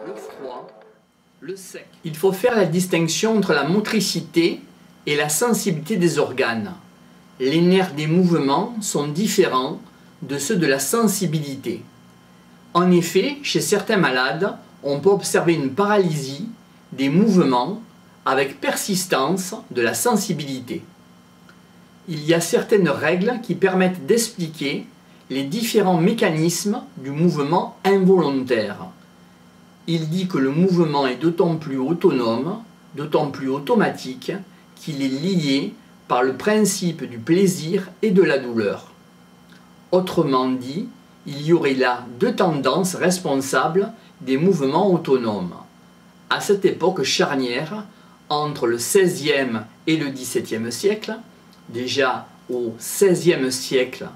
le froid, le sec. Il faut faire la distinction entre la motricité et la sensibilité des organes. Les nerfs des mouvements sont différents de ceux de la sensibilité. En effet, chez certains malades, on peut observer une paralysie des mouvements avec persistance de la sensibilité. Il y a certaines règles qui permettent d'expliquer les différents mécanismes du mouvement involontaire. Il dit que le mouvement est d'autant plus autonome, d'autant plus automatique, qu'il est lié par le principe du plaisir et de la douleur. Autrement dit, il y aurait là deux tendances responsables des mouvements autonomes. À cette époque charnière, entre le XVIe et le XVIIe siècle, déjà au XVIe siècle,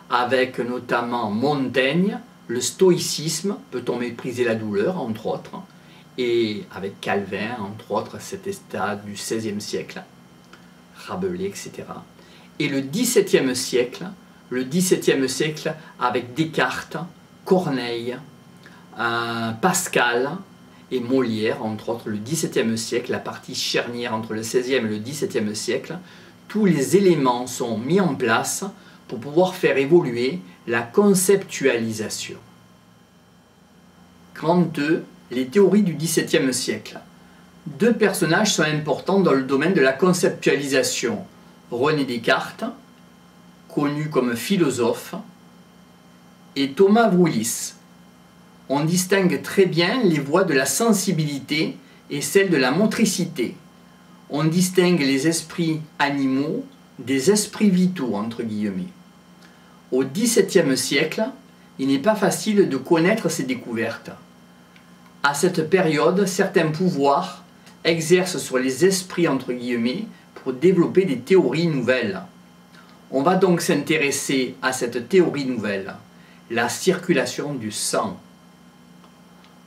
avec notamment Montaigne, le stoïcisme, peut-on mépriser la douleur, entre autres, et avec Calvin, entre autres, cet état du XVIe siècle, Rabelais, etc. Et le XVIIe siècle, avec Descartes, Corneille, Pascal et Molière, entre autres, le XVIIe siècle, la partie charnière entre le XVIe et le XVIIe siècle, tous les éléments sont mis en place pour pouvoir faire évoluer la conceptualisation. Grand 2, les théories du XVIIe siècle. Deux personnages sont importants dans le domaine de la conceptualisation. René Descartes, connu comme philosophe, et Thomas Woolis. On distingue très bien les voies de la sensibilité et celles de la motricité. On distingue les esprits animaux des esprits vitaux, entre guillemets. Au XVIIe siècle, il n'est pas facile de connaître ces découvertes. À cette période, certains pouvoirs exercent sur les esprits, entre guillemets, pour développer des théories nouvelles. On va donc s'intéresser à cette théorie nouvelle, la circulation du sang.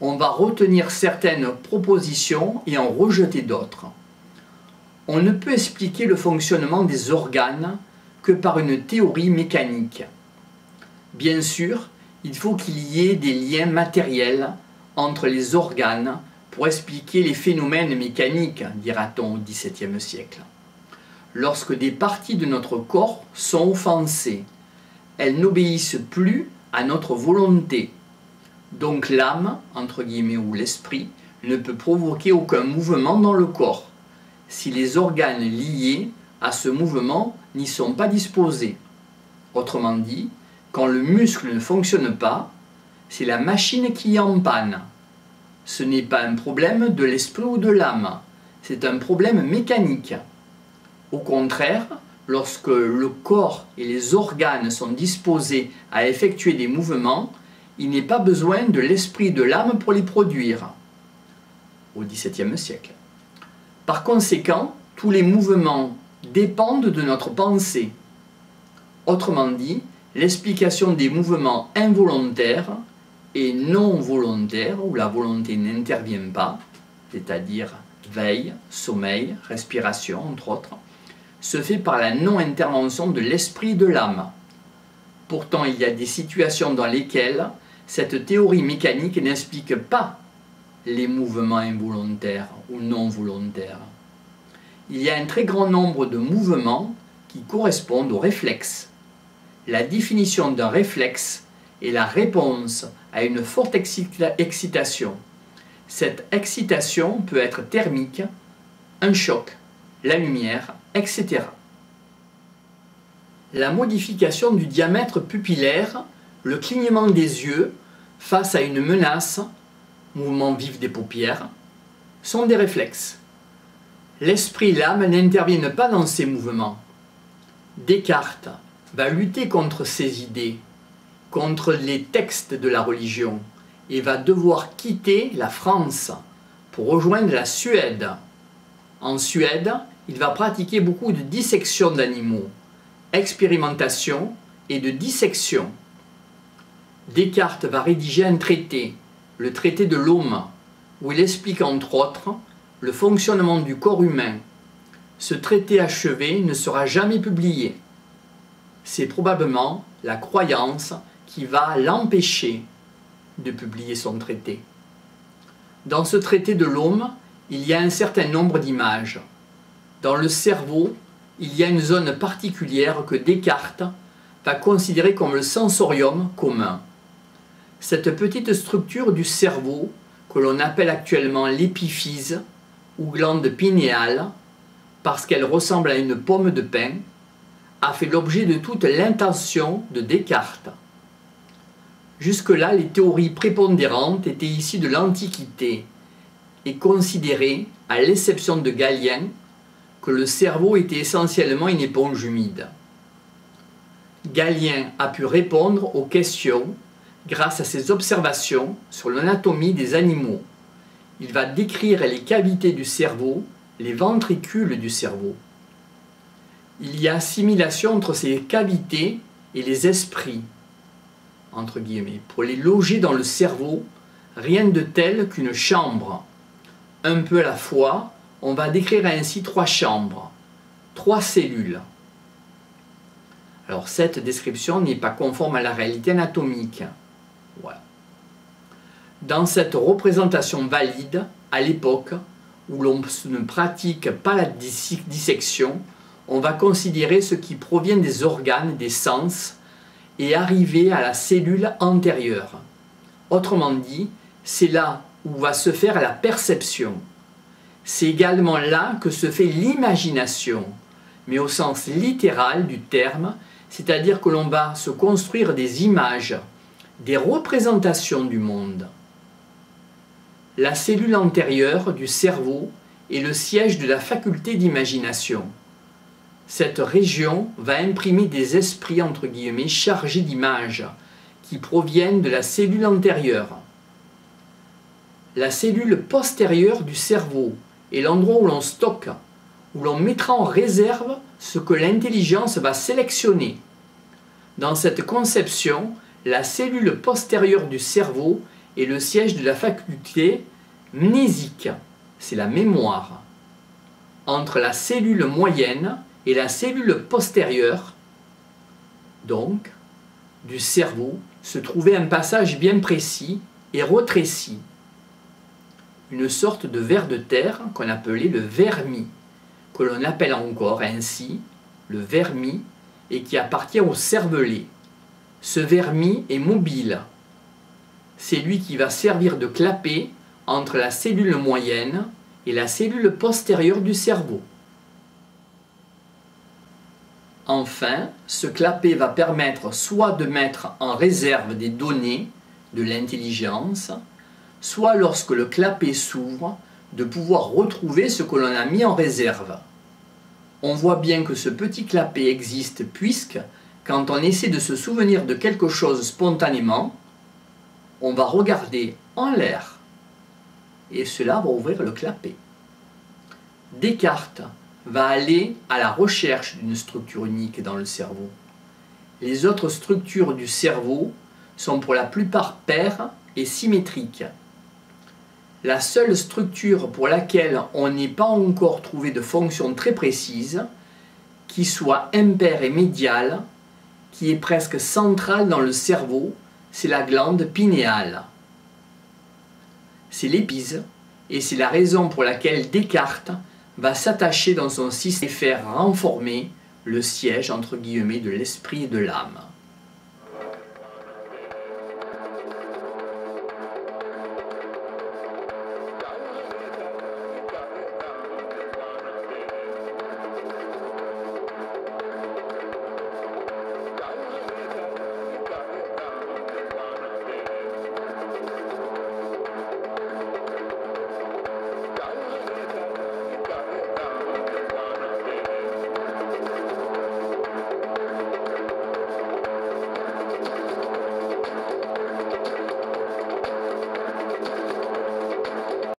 On va retenir certaines propositions et en rejeter d'autres. On ne peut expliquer le fonctionnement des organes que par une théorie mécanique. Bien sûr, il faut qu'il y ait des liens matériels entre les organes pour expliquer les phénomènes mécaniques, dira-t-on au XVIIe siècle. Lorsque des parties de notre corps sont offensées, elles n'obéissent plus à notre volonté. Donc l'âme, entre guillemets, ou l'esprit, ne peut provoquer aucun mouvement dans le corps, si les organes liés à ce mouvement n'y sont pas disposés. Autrement dit, quand le muscle ne fonctionne pas, c'est la machine qui est en panne. Ce n'est pas un problème de l'esprit ou de l'âme, c'est un problème mécanique. Au contraire, lorsque le corps et les organes sont disposés à effectuer des mouvements, il n'est pas besoin de l'esprit de l'âme pour les produire. Au XVIIe siècle. Par conséquent, tous les mouvements dépendent de notre pensée. Autrement dit, l'explication des mouvements involontaires et non volontaires, où la volonté n'intervient pas, c'est-à-dire veille, sommeil, respiration, entre autres, se fait par la non-intervention de l'esprit de l'âme. Pourtant, il y a des situations dans lesquelles cette théorie mécanique n'explique pas les mouvements involontaires ou non volontaires. Il y a un très grand nombre de mouvements qui correspondent aux réflexes. La définition d'un réflexe est la réponse à une forte excitation. Cette excitation peut être thermique, un choc, la lumière, etc. La modification du diamètre pupillaire, le clignement des yeux face à une menace, mouvement vif des paupières, sont des réflexes. L'esprit et l'âme n'interviennent pas dans ces mouvements. Descartes va lutter contre ces idées, contre les textes de la religion, et va devoir quitter la France pour rejoindre la Suède. En Suède, il va pratiquer beaucoup de dissection d'animaux, expérimentation et de dissection. Descartes va rédiger un traité, le traité de l'homme, où il explique entre autres le fonctionnement du corps humain. Ce traité achevé ne sera jamais publié. C'est probablement la croyance qui va l'empêcher de publier son traité. Dans ce traité de l'homme, il y a un certain nombre d'images. Dans le cerveau, il y a une zone particulière que Descartes va considérer comme le sensorium commun. Cette petite structure du cerveau, que l'on appelle actuellement l'épiphyse ou glande pinéale, parce qu'elle ressemble à une pomme de pin, a fait l'objet de toute l'intention de Descartes. Jusque-là, les théories prépondérantes étaient ici de l'Antiquité et considéraient, à l'exception de Galien, que le cerveau était essentiellement une éponge humide. Galien a pu répondre aux questions grâce à ses observations sur l'anatomie des animaux. Il va décrire les cavités du cerveau, les ventricules du cerveau. Il y a assimilation entre ces cavités et les esprits, entre guillemets. Pour les loger dans le cerveau, rien de tel qu'une chambre. Un peu à la fois, on va décrire ainsi 3 chambres, 3 cellules. Alors cette description n'est pas conforme à la réalité anatomique. Voilà. Dans cette représentation valide, à l'époque où l'on ne pratique pas la dissection, on va considérer ce qui provient des organes, des sens, et arriver à la cellule antérieure. Autrement dit, c'est là où va se faire la perception. C'est également là que se fait l'imagination, mais au sens littéral du terme, c'est-à-dire que l'on va se construire des images, des représentations du monde. La cellule antérieure du cerveau est le siège de la faculté d'imagination. Cette région va imprimer des esprits entre guillemets chargés d'images qui proviennent de la cellule antérieure. La cellule postérieure du cerveau est l'endroit où l'on stocke, où l'on mettra en réserve ce que l'intelligence va sélectionner. Dans cette conception, la cellule postérieure du cerveau est le siège de la faculté mnésique, c'est la mémoire. Entre la cellule moyenne et la cellule postérieure, donc, du cerveau, se trouvait un passage bien précis et retréci, une sorte de ver de terre qu'on appelait le vermis, que l'on appelle encore ainsi le vermis et qui appartient au cervelet. Ce vermis est mobile. C'est lui qui va servir de clapet entre la cellule moyenne et la cellule postérieure du cerveau. Enfin, ce clapet va permettre soit de mettre en réserve des données de l'intelligence, soit lorsque le clapet s'ouvre, de pouvoir retrouver ce que l'on a mis en réserve. On voit bien que ce petit clapet existe puisque, quand on essaie de se souvenir de quelque chose spontanément, on va regarder en l'air et cela va ouvrir le clapet. Descartes va aller à la recherche d'une structure unique dans le cerveau. Les autres structures du cerveau sont pour la plupart paires et symétriques. La seule structure pour laquelle on n'ait pas encore trouvé de fonction très précise, qui soit impaire et médiale, qui est presque centrale dans le cerveau, c'est la glande pinéale. C'est l'épise, et c'est la raison pour laquelle Descartes va s'attacher dans son système et faire renformer le siège entre guillemets de l'esprit et de l'âme.